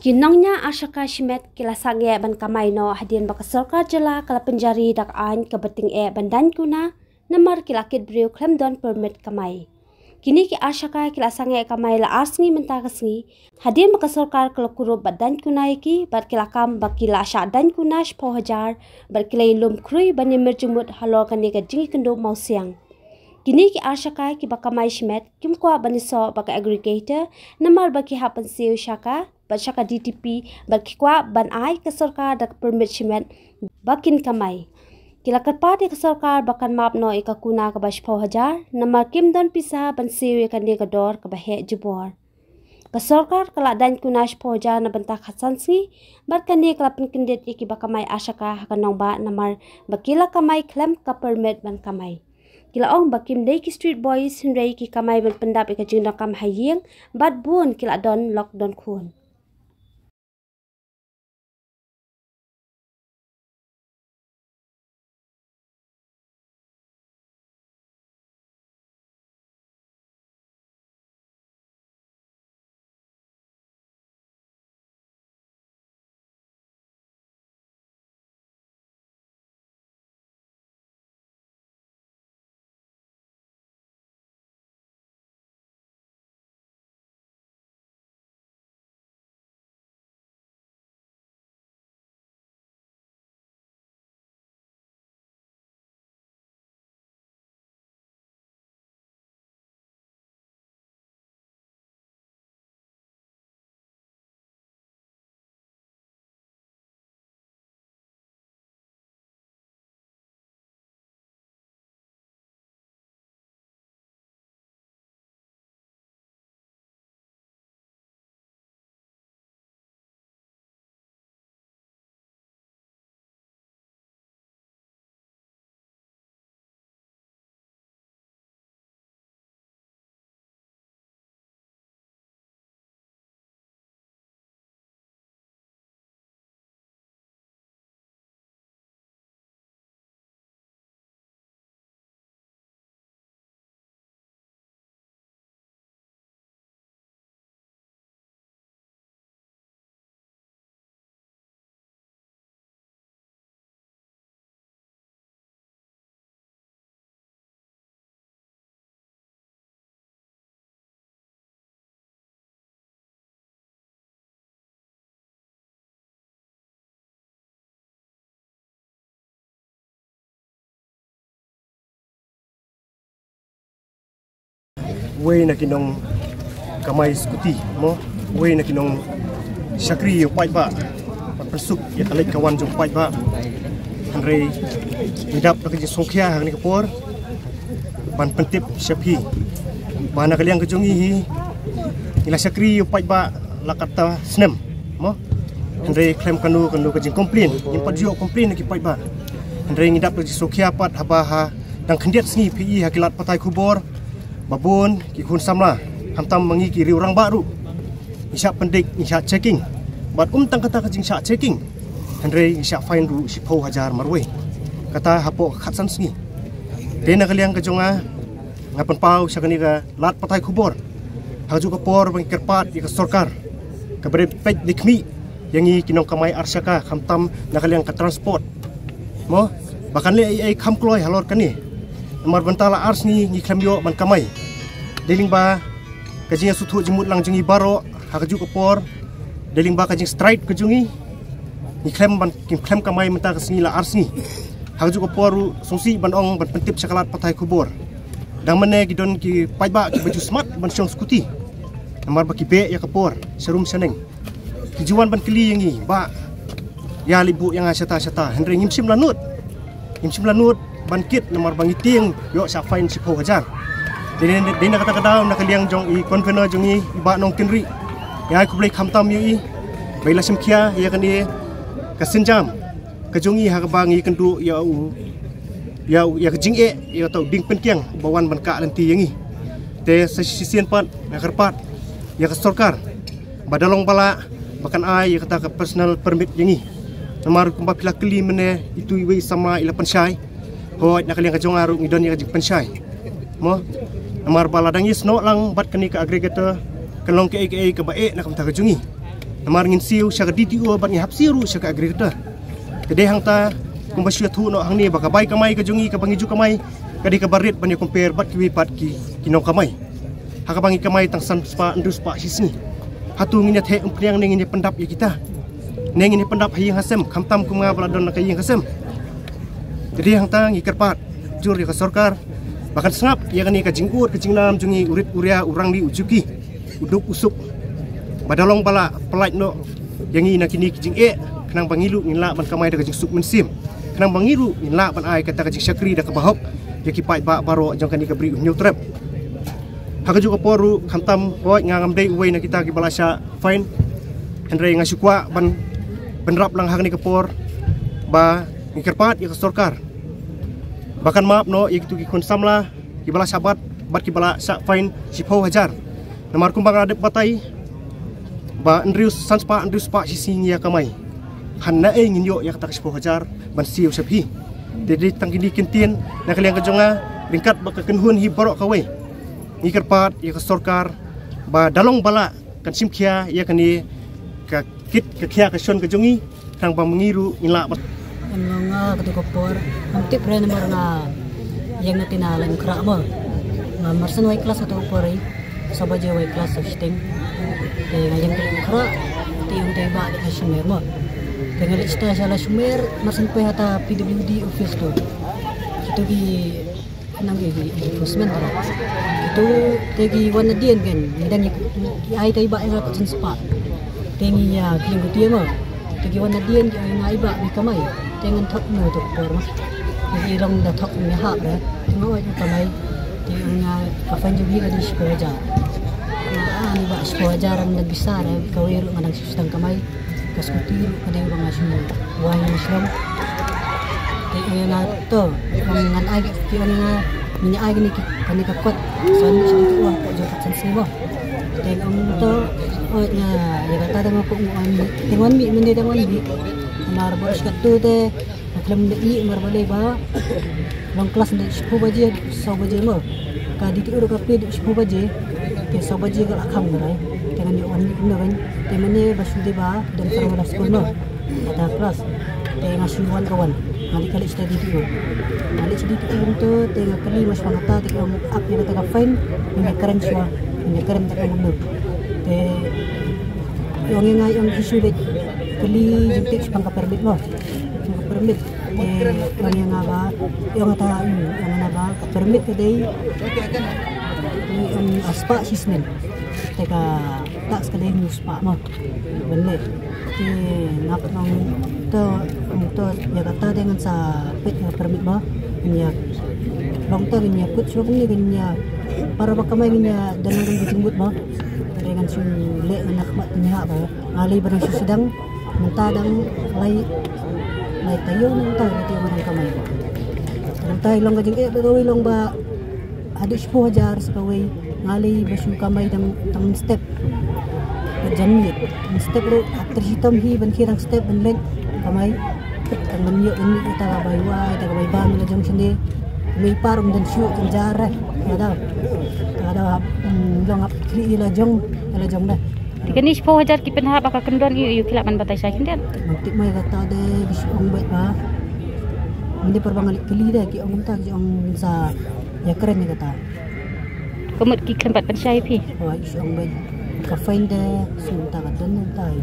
Kinongnya Ashaka Shimet kila sange ban kamay no hadin baka sarkar jala kala penjari dak an kebeting bandan kuna namar kila kit briu klemdon permit kamay. Kini ki Ashaka kila sange kamay la arsngi mentakasngi hadin baka sarkar kala kurup badan kuna iki bar kila kam bakila asya dan kuna 10,000 bar kila ilum krui bani merjumut halor kani ka jingi kendo mau siang. Kini ki Ashaka ki baka mai Shimet kim kwa bani so baka aggregator namar baki hapan siu Shaka Bashaka DTP bakikwa ban ai ke sarkar dak permit Shimet bakin kamai. Kila kerpati ke sarkar bakan map no ika kuna ke bash 10,000 nama kim don pisah ban siu ikan dia kedor ke bahek jebor. Ke sarkar kala dan kuna 10,000 na bentak hasansi barkan dia kala penkendet iki bakamai Ashaka hakanong ba namar bakila kamai klem ka permit ban kamai. Kila ong bakim day ki street boys hinray ki kamay ban pendap ika jingda kam haying bat buon kila don lock don kun. Way na kinong kamay skuti mo way na kinong syakri yung pai ba pasuk ya kalay kawan yung pai ba Andre hidap na kajing songkya hang ni kapor ban pentip syapi bana kaliang kejungi hi ila syakri yung pai ba lakata snem mo Andre claim kanu kajing komplain yung padjo komplain na ki pai ba Andre hidap kajing songkya pat habaha dang kendiat sni pi hakilat patai kubor babun ki kun samla hamtam mangi ki riurang baru isya pendik isya checking bat tang kata kajing isya checking Andre isya fine ru 10,000 marwe kata hapo khatsan sngi dena kaliang kajonga ngapan pau isya kani ka lat patai kubor haju ka por bang kerpat ka sarkar ka bre pej dikmi yangi kinong kamai arsyaka hamtam na kaliang ka transport mo bakan le ai kham kloi halor kani Amar bantala ars ni klamyo ban kamay. Deling ba kajing suthu jemut lang jungi baro hakaju kapor. Deling ba kajing strike kajungi ni klam ban klam kamay menta kasni la ars ni. Hakaju kapor sungsi ban ong ban pentip sakalat patai kubor. Dang mane gidon ki paiba ki baju smart ban syong skuti. Amar ba ki be ya kapor serum seneng. Kijuan ban keli yangi ba ya libu yang asyata-syata Henry ngimsim lanut. Ngimsim lanut Bankit nomor bangiting yo sa fine 10,000. Din na kata-kata na kaliang jong I konvener jong I iba nong kinri. Ya aku boleh khamtam yo I. Baila simkia ya kan I kasenjam. Kajongi ha bangi kendu ya kejing ya tau ding penkiang bawan banka lanti yangi. Te sisien pat na karpat ya ka sarkar. Badalong bala bakan ai ya kata ka personal permit yangi. Namar kumpa pila keli mene itu iwe sama ila pensyai. Hoi nak kalian kajong aruk ngidon ya kajing pensyai. Mo amar bala dangis no lang bat kani ka aggregator kalong ke bae nak kamta kajungi. namar ngin siu syaka DTO bat ngi hapsiru syaka agrikultur tede hang ta kumbasya thu no hang ni baka bai kamai ka jungi ka bangiju kamai kadi ka barit ban compare bat ki pat ki kinong kamai haka bangi kamai tang san spa ndus pa sisni hatu nginya the umpriang ning nginya pendap ya kita ning nginya pendap hayang hasem khamtam kumga baladon na kayang hasem jadi hang ta ngi kerpat jur ya sarkar bahkan sengap ya kani ka jingkut ke jingnam jungi urit uria urang di ujuki uduk usuk badalong bala pelait no yang ina kini kijing kenang bangilu nginla ban kamai da kajing suk mensim kenang bangilu nginla ban ai kata kajing syakri da kabahok ya kipai ba baro jong kani kabri new trap haka juga poru khantam boy ngangam dei uwei na kita ki balasya fine henry ngasukwa ban benrap lang hak ni kapor ba ngikerpat ya sarkar bahkan maaf no ya gitu ki konsamla ki balasya bat ki balasya fine 10,000 namar kumbang adep batai ba Andrews sanspa Andrews pa sisinya kamai hanna nginyo ya kata 10,000 ban siu sepi jadi tangkini kintin na kaliang kajonga ringkat baka kenhun hi borok kawe ngikerpat ya sarkar ba dalong bala kan simkhia ya kani ka kit ka khia ka son ka jongi tang ba mengiru ila nga ketika por amtip re nomor na yang natinalan kra mo nga marsan way class atau por sabaje way class hosting yang kra tiung teba di Sumer mo dengan ista sala Sumer marsan pe hata PWD office to itu di nang enforcement itu tegi wana dien kan dan ai tai ba nga patsen spa tengi ya kling dia mo tegi wana dien ai ngai ba bi kamai tengan thok no to por ma di long da thok me ha ba ngo ai kamai tenga kapan juga di sekolah ani ba sekolah jaran na besar kawiru manang sistem kamai kaskutir kada yung mga sino why Islam na to ngan ay ki nga minya ay ni kani kakot san sa ito wa ko jot san sibo ten to nya ya kata mo ko an tengon mi mende tengon mi mar boros katu te maklam ni mar balay ba long class na 10 baje 100 baje mo ka di uro ka pid 10 baje ke 100 baje ka akham garai tengan yo an ni kan temane basude ba dan farwala school no ada kelas tenga suwan kawan kali kali study itu kali study itu tenga kali mas pangata tenga up yang tenga fine ini keren semua ini keren tenga mundur yang isu deh kali jentik pangka permit mo pangka permit yang apa yang apa permit kedai yang aspa sisnen teka tak sekali news pak mo bener ngapat nang to ya kata dengan sa pit permit ba nya long to nya put so ni nya para bakamay nya dengan dijembut ba dengan sun le anak mat nya ba ngali barang sedang mentadang lai tayo nang tayo ito barang kamay nang tayo long gajing gawin long ba adis po hajar sa kaway ngali basu kamay tang step jamit step ro after hitam hi ban kirang step ban len kamay kang menyo ini kita baywa kita bayba mila jong sindi may parum dan syu jara ada long ap kri ila jong na kini 10,000 ki penha baka kendon yu kilap man batai sa kindan mantik may kata de bisong bait ba hindi perbangali kili da ki ong ta ki ong sa ya keren ni kata kemut ki kempat pensai pi oh bisong bait ka find de sunta ka dan tayo